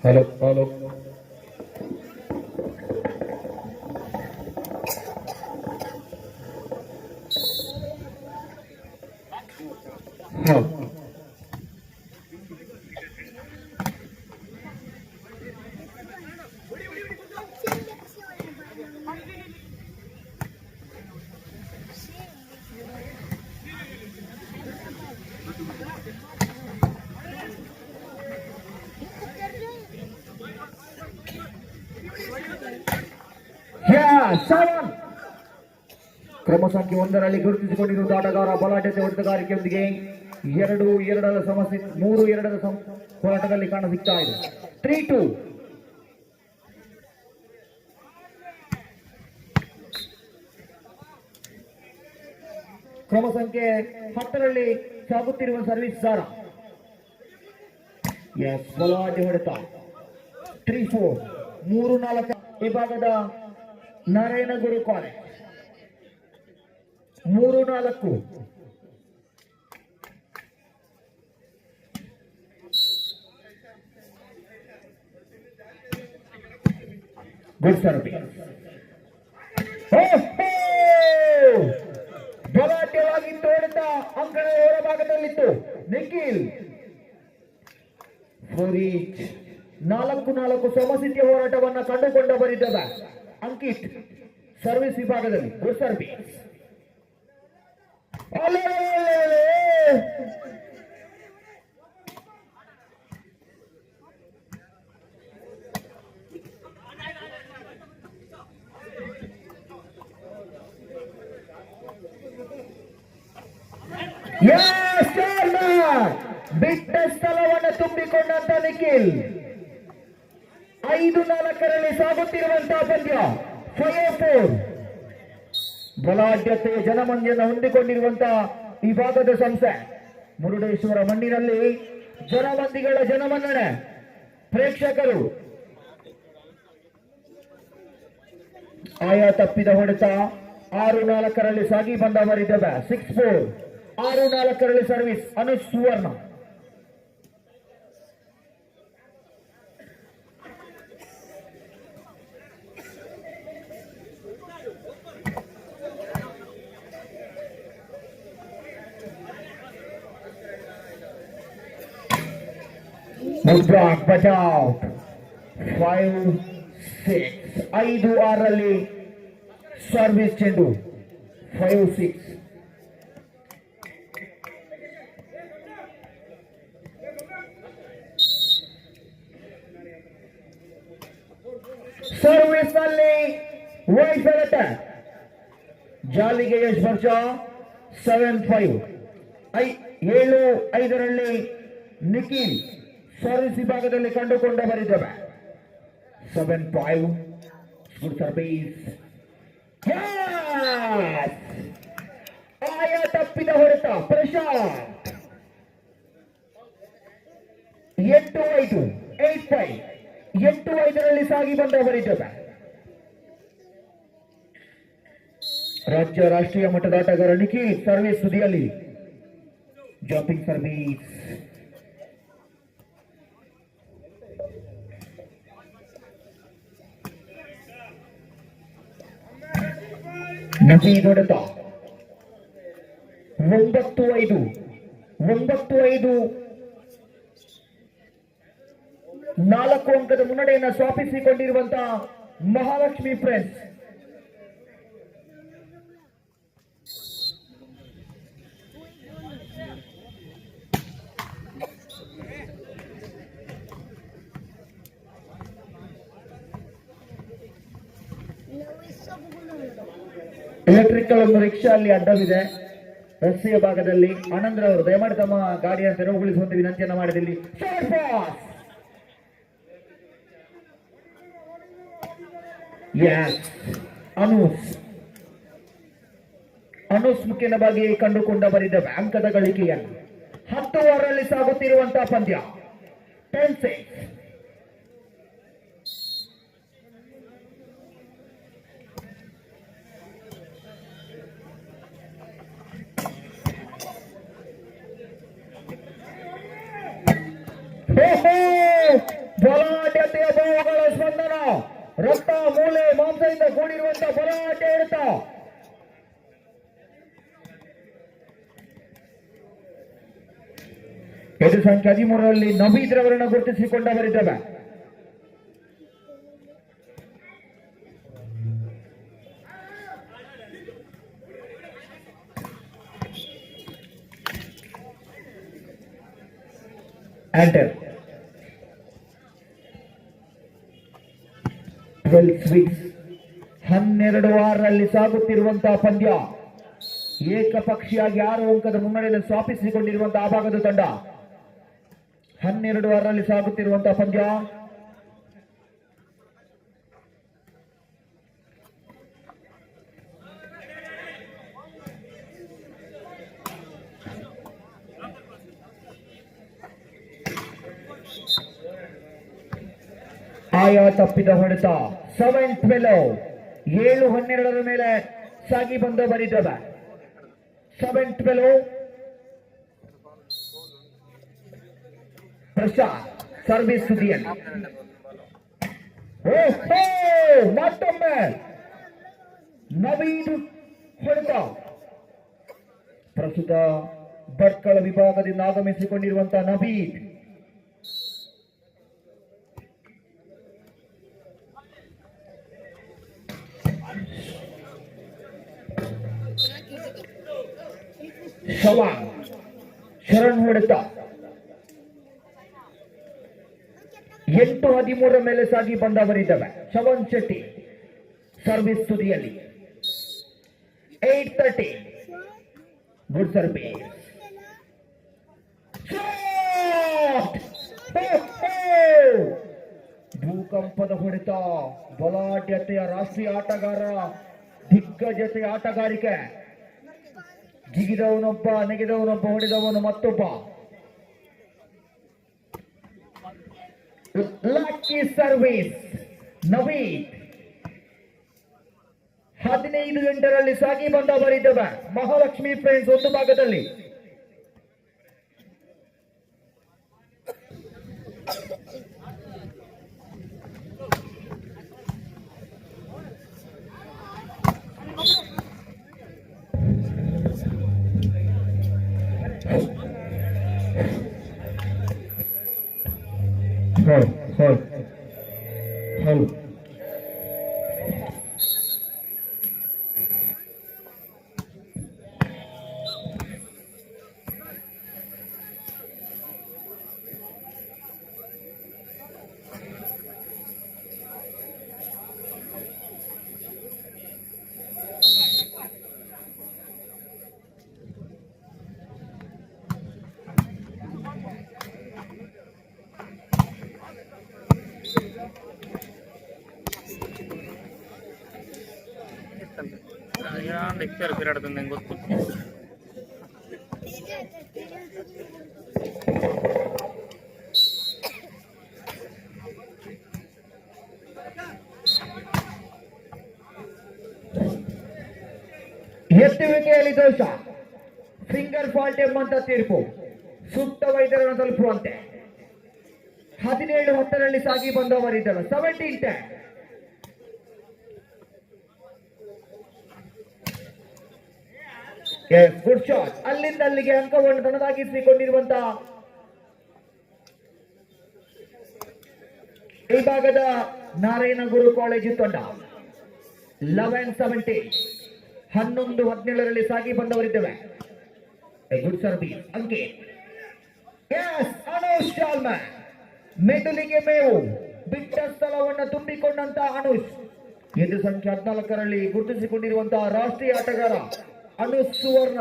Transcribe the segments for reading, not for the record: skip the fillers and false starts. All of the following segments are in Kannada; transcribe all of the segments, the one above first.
Hello, hello. Hello. ಕ್ರಮ ಸಂಖ್ಯೆ 1ರಲ್ಲಿ ಗುರುತಿಸಿಕೊಂಡಿರುವುದು ಆಟಗಾರ ಬಲಾಢ್ಯತೆ ಹೊಡೆತಗಾರಿಕೆಯೊಂದಿಗೆ 2-2ರ ಸಮಸ್ಯೆ 3-2ರ ಹೋರಾಟದಲ್ಲಿ ಕಾಣ ಸಿಗ್ತಾ ಇದೆ. 3-2. ಕ್ರಮ ಸಂಖ್ಯೆ 10ರಲ್ಲಿ ಸಾಗುತ್ತಿರುವ ಸರ್ವಿಸ್ ದಾರ ಬಲಾಢ್ಯ ಹೊಡೆತ 3-4. 3-4 ವಿಭಾಗದ ನಾರಾಯಣಗುರು ಕಾಲೇಜ್ 3-4. Good service. ಬಲಾಢ್ಯವಾಗಿ ಹೊಡೆತ ಅಂಕಣದ ಹೊರಭಾಗದಲ್ಲಿತ್ತು. ನಿಖಿಲ್ 4-4 ಸಮಸ್ಥಿತಿಯ ಹೋರಾಟವನ್ನು ಕಂಡುಕೊಂಡ ಬರಿದ್ದದ ಅಂಕಿತ್ ಸರ್ವಿಸ್ ವಿಭಾಗದಲ್ಲಿ ಗುಡ್ ಸರ್ವಿಸ್. ಬಿಟ್ಟ ಸ್ಥಳವನ್ನು ತುಂಬಿಕೊಂಡಂತ ನಿಖಿಲ್ 5-4ರಲ್ಲಿ ಸಾಗುತ್ತಿರುವಂತಹ ಪಂದ್ಯ 5-4. ಬಲಾಢ್ಯತೆ ಜನಮಂಜನ ಹೊಂದಿಕೊಂಡಿರುವಂತಹ ಈ ಭಾಗದ ಸಂಸ್ಥೆ ಮುರುಡೇಶ್ವರ ಮಣ್ಣಿನಲ್ಲಿ ಜನಮಂದಿಗಳ ಜನಮನ್ನಣೆ ಪ್ರೇಕ್ಷಕರು ಆಯಾ ತಪ್ಪಿದ ಹೊಡೆತ 6-4ರಲ್ಲಿ ಸಾಗಿ ಬಂದವರಿದ್ದ 6-4. 6-4ರಲ್ಲಿ ಸರ್ವಿಸ್ ಅನುಷ್ ಸುವರ್ಣ. ಬಚಾವ್ 5-6. 5-6ರಲ್ಲಿ ಸರ್ವಿಸ್ ಚೆಂಡು 5-6. ಸರ್ವಿಸ್ ನಲ್ಲಿ ವೈಫಲ್ಯ ಜಾಲಿಗೆ ಯಶ್ ವರ್ಷ 7-5. 7-5ರಲ್ಲಿ ನಿಖಿಲ್ ಸರ್ವಿಸ್ ವಿಭಾಗದಲ್ಲಿ ಕಂಡುಕೊಂಡ ಬರಿದ್ದೇವೆ 7-5. Good service. ಆಯಾ ತಪ್ಪಿದ ಹೊಡೆತ ಪ್ರಶಾಂತ್ 8-5. 8-5. 8-5ರಲ್ಲಿ ಸಾಗಿ ಬಂದವರಿದ್ದೇವೆ. ರಾಜ್ಯ ರಾಷ್ಟ್ರೀಯ ಮಟ್ಟದ ಆಟಗಾರ ನಿಖಿಲ್ ಸರ್ವಿಸ್ ಸುದಿಯಲ್ಲಿ ಜಂಪಿಂಗ್ ಸರ್ವಿಸ್. ನಜೀದ್ ಹೊಡೆತ 9-5 4 ಅಂಕದ ಮುನ್ನಡೆಯನ್ನು ಸ್ಥಾಪಿಸಿಕೊಂಡಿರುವಂತಹ ಮಹಾಲಕ್ಷ್ಮಿ ಫ್ರೆಂಡ್ಸ್. ಎಲೆಕ್ಟ್ರಿಕಲ್ ಒಂದು ರಿಕ್ಷಾ ಅಲ್ಲಿ ಅಡ್ಡವಿದೆ ರಸ್ತೆಯ ಭಾಗದಲ್ಲಿ. ಆನಂದ್ರ ಅವರು ದಯಮಾಡಿ ತಮ್ಮ ಗಾಡಿಯನ್ನು ತೆರವುಗೊಳಿಸುವಂತೆ ವಿನಂತಿಯನ್ನು ಮಾಡಿದಲ್ಲಿ. ಅನೂಸ್ ಮುಖ್ಯವಾಗಿ ಕಂಡುಕೊಂಡ ಬರಿದ ಅಂಕದ ಗಳಿಕೆಯನ್ನು 10 ಓವರಲ್ಲಿ ಸಾಗುತ್ತಿರುವಂತಹ ಪಂದ್ಯ 10-6. ಬಲಾಢ್ಯತೆಯ ಭಾವಗಳ ಸ್ಪಂದನ, ರಕ್ತ ಮೂಳೆ ಮಾಂಸದಿಂದ ಕೂಡಿರುವಂತಹ ಬಲಾಢ್ಯ ಹಿಡಿತ. ಎದು ಸಂಖ್ಯೆ 13ರಲ್ಲಿ ನವೀದ್ ರವರನ್ನು ಗುರುತಿಸಿಕೊಂಡವರಿದ್ದೇವೆ. ಆಂಟರ್ 12-6 ಸಾಗುತ್ತಿರುವಂತಹ ಪಂದ್ಯ. ಏಕಪಕ್ಷಿಯಾಗಿ 6 ಅಂಕದ ಮುನ್ನಡೆಯನ್ನು ಸ್ಥಾಪಿಸಿಕೊಂಡಿರುವಂತಹ ಆ ಭಾಗದ ತಂಡ. 12-6 ಸಾಗುತ್ತಿರುವಂತಹ ಪಂದ್ಯ. ಆಯಾ ತಪ್ಪಿದ ಹೊಡೆತ 7-12 7-12 ಮೇಲೆ ಸಾಗಿ ಬಂದು ಬರಿದ್ದವೆ. 7-12 ಪ್ರಶಾಂತ್ ಸರ್ವಿಸ್ ಸುದ್ದಿಯಲ್ಲಿ. ಮತ್ತೊಮ್ಮೆ ನವೀದ್ ಹೊಡೆತ. ಪ್ರಸ್ತುತ ಭಟ್ಕಳ ವಿಭಾಗದಿಂದ ಆಗಮಿಸಿಕೊಂಡಿರುವಂತಹ ನವೀದ್ ಶರಣ್ ಹೊಡೆತ 8-13 ಮೇಲೆ ಸಾಗಿ ಬಂದವರಿದ್ದಾವೆ. ಶವನ್ ಶೆಟ್ಟಿ ಸರ್ವಿಸ್ ತುದಿಯಲ್ಲಿ. 8-13 ಗುಡ್ ಸರ್ವಿಸ್. ಭೂಕಂಪದ ಹೊಡೆತ. ಬಲಾಢ್ಯತೆಯ ರಾಷ್ಟ್ರೀಯ ಆಟಗಾರ, ದಿಗ್ಗಜತೆಯ ಆಟಗಾರಿಕೆ. ಜಿಗಿದವನೊಬ್ಬ, ನೆಗೆದವನೊಬ್ಬ, ಹೊಡೆದವನು ಮತ್ತೊಬ್ಬ. Lucky service Naveed. 15-8 ಸಾಗಿ ಬಂದವರಿದ್ದವೆ ಮಹಾಲಕ್ಷ್ಮಿ ಫ್ರೆಂಡ್ಸ್ ಒಂದು ಭಾಗದಲ್ಲಿ. ಲೆಕ್ಚರ್ ಪೀರಿಯಡ್ ನಂಗೆ ಗೊತ್ತು. ಎತ್ತುವಿಕೆಯಲ್ಲಿ ದೋಷ, ಫಿಂಗರ್ ಫಾಲ್ಟ್ ಎಂಬಂತ ತೀರ್ಪು. ಸೂಕ್ತ ವೈದ್ಯರನ್ನು ತಲುಪುವಂತೆ. 17-10 ಸಾಗಿ ಬಂದವರಿದ್ದರು. 17-10 17-10 ಎಸ್ ಗುಡ್ ಶಾಟ್. ಅಲ್ಲಿಂದ ಅಲ್ಲಿಗೆ ಅಂಕವನ್ನು ತನ್ನದಾಗಿಸಿಕೊಂಡಿರುವಂತಹ ಈ ಭಾಗದ ನಾರಾಯಣಗುರು ಕಾಲೇಜು ತಂಡ 11-17 11-17 ಸಾಗಿ ಬಂದವರಿದ್ದೇವೆ. ಗುಡ್ ಸರ್ವಿಸ್ ಅಂಕೆ. ಎಸ್ ಅನುಷ್ ಶಾಲ್ಮನ್ ಮೆದುಳಿಗೆ ಮೇವು ಬಿಟ್ಟ ಸ್ಥಳವನ್ನು ತುಂಬಿಕೊಂಡಂತ ಅನುಷ್ ಇದು ಸಂಖ್ಯೆ 14ರಲ್ಲಿ ಗುರುತಿಸಿಕೊಂಡಿರುವಂತಹ ರಾಷ್ಟ್ರೀಯ ಆಟಗಾರ ಅನುಷ್ ಸುವರ್ಣ.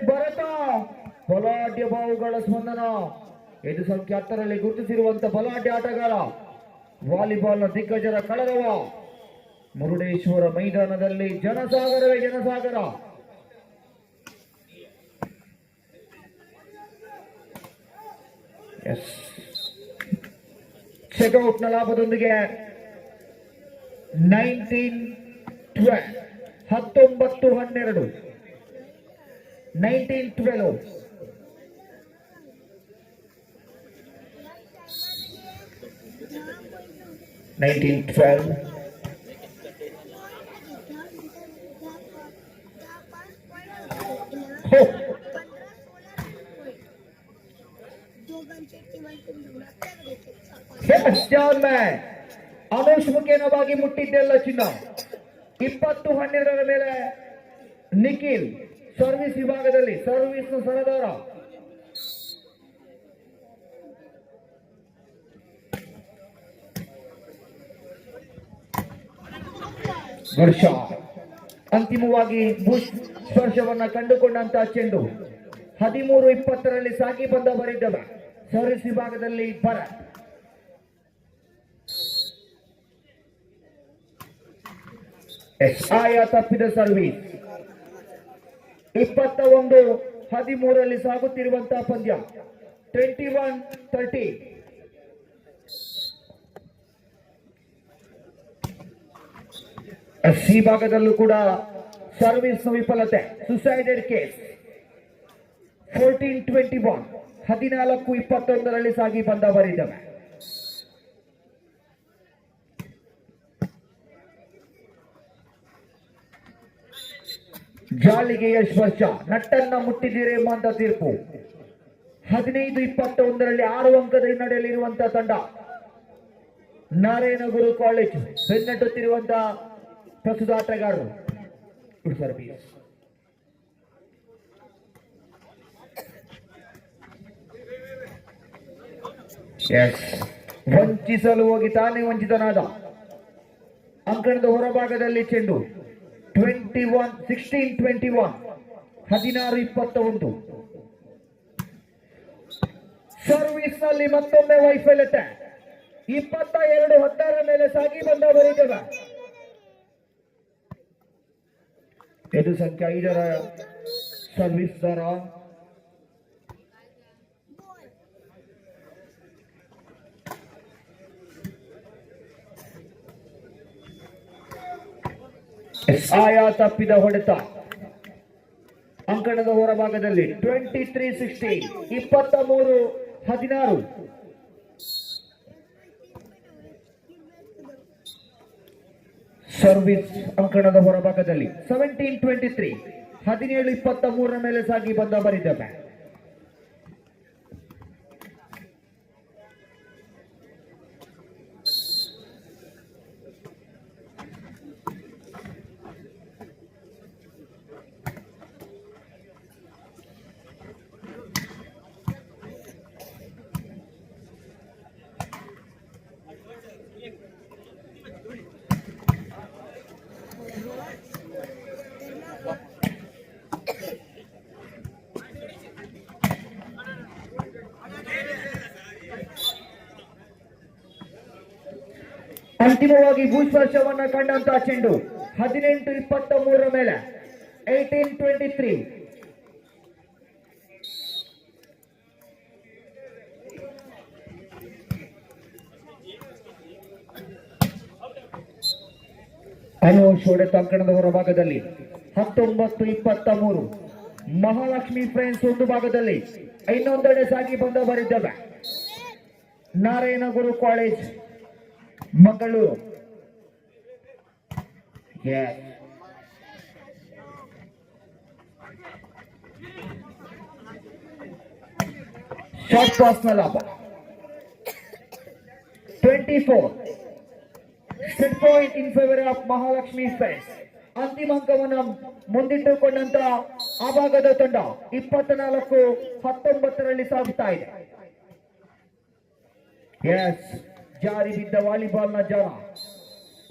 ಭರತ ಬಲಾಢ್ಯ ಬಾವುಗಳ ಸ್ಪಂದನ. ಇದು ಸಂಖ್ಯೆ 10ರಲ್ಲಿ ಗುರುತಿಸಿರುವಂತಹ ಬಲಾಢ್ಯ ಆಟಗಾರ ವಾಲಿಬಾಲ್ನ ದಿಗ್ಗಜರ ಕಳರವ. ಮುರುಡೇಶ್ವರ ಮೈದಾನದಲ್ಲಿ ಜನಸಾಗರವೇ ಜನಸಾಗರ. ಚೆಕ್ಔಟ್ ನ ಲಾಭದೊಂದಿಗೆ 19-12 ಅನುಷ್ ಮುಖೇನವಾಗಿ ಮುಟ್ಟಿದ್ದೆಲ್ಲ ಚಿನ್ನ. 20-12 ಮೇಲೆ ನಿಖಿಲ್ ಸರ್ವಿಸ್ ವಿಭಾಗದಲ್ಲಿ ಸರ್ವಿಸ್ ಸರದಾರ. ವರ್ಷ ಅಂತಿಮವಾಗಿ ಬುಷ್ ಸ್ಪರ್ಶವನ್ನ ಕಂಡುಕೊಂಡಂತಹ ಚೆಂಡು 13-20 ಸಾಗಿ ಬಂದ ಬರಿದ್ದವ. ಸರ್ವಿಸ್ ವಿಭಾಗದಲ್ಲಿ ಭರತ್. ಆಯಾ ತಪ್ಪಿದ ಸರ್ವಿಸ್. 21-13 ಸಾಗುತ್ತಿರುವಂತಹ ಪಂದ್ಯ 21-30. ಸಿ ಭಾಗದಲ್ಲೂ ಕೂಡ ಸರ್ವಿಸ್ ವಿಫಲತೆ. ಸುಸೈಡೆಡ್ ಕೇಸ್ 14-21 14-21 ಸಾಗಿ ಬಂದ ಬರಿದ್ದವೆ. ಜಾಲಿಗೆ ಯಶ್ ವರ್ಷ ನಟ್ಟನ್ನ ಮುಟ್ಟಿದ್ದೀರಿ ಎಂಬಂತ ತೀರ್ಪು. 15-21 6 ಅಂಕದ ಹಿನ್ನಡೆಯಲ್ಲಿರುವಂತಹ ತಂಡ ನಾರಾಯಣಗುರು ಕಾಲೇಜು ಬೆನ್ನಟ್ಟುತ್ತಿರುವಂತಹ ಪ್ರಸ್ತುತ ಆಟಗಾರರು. Good service. ಎಸ್ ವಂಚಿಸಲು ಹೋಗಿ ತಾನೇ ವಂಚಿತನಾದ. ಅಂಕಣದ ಹೊರಭಾಗದಲ್ಲಿ ಚೆಂಡು 16-21 16-21. ಸರ್ವಿಸ್ ನಲ್ಲಿ ಮತ್ತೊಮ್ಮೆ ವೈಫಲ್ಯತೆ. 22-16 ಮೇಲೆ ಸಾಗಿ ಬಂದ ಬರೀತದ. ಇದು ಸಂಖ್ಯೆ 5ರ ಸರ್ವಿಸ್ ದರ. ಆಯಾ ತಪ್ಪಿದ ಹೊಡೆತ. ಅಂಕಣದ ಹೊರಭಾಗದಲ್ಲಿ 23-16 23-16. ಸರ್ವಿಸ್ ಅಂಕಣದ ಹೊರಭಾಗದಲ್ಲಿ 17-23 17-23 ಮೇಲೆ ಸಾಗಿ ಬಂದ ಬರಿದ್ದವೆ. ಅಂತಿಮವಾಗಿ ಭೂಸ್ಪರ್ಶವನ್ನ ಕಂಡಂತಹ ಚೆಂಡು 18-23 ಮೇಲೆ 18-23. ಅನುಷ್ ಹೊಡೆತ ಅಂಕಣದ ಹೊರಭಾಗದಲ್ಲಿ 19-23. ಮಹಾಲಕ್ಷ್ಮಿ ಫ್ರೆಂಡ್ಸ್ ಒಂದು ಭಾಗದಲ್ಲಿ ಇನ್ನೊಂದೆಡೆ ಸಾಗಿ ಬಂದ ಬರಿದ್ದವೆ. Narayanaguru college Mangaluru. Short pass ನ ಲಾಭ 24 set point in favour of Mahalakshmi friends. ಅಂತಿಮ ಅಂಕವನ್ನು ಮುಂದಿಟ್ಟುಕೊಂಡಂತ ಆ ಭಾಗದ ತಂಡ 24-19 ಸಾಗುತ್ತಾ ಇದೆ. ಜಾರಿ ಬಿದ್ದ ವಾಲಿಬಾಲ್ ನ ಜಾಲ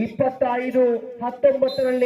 25-19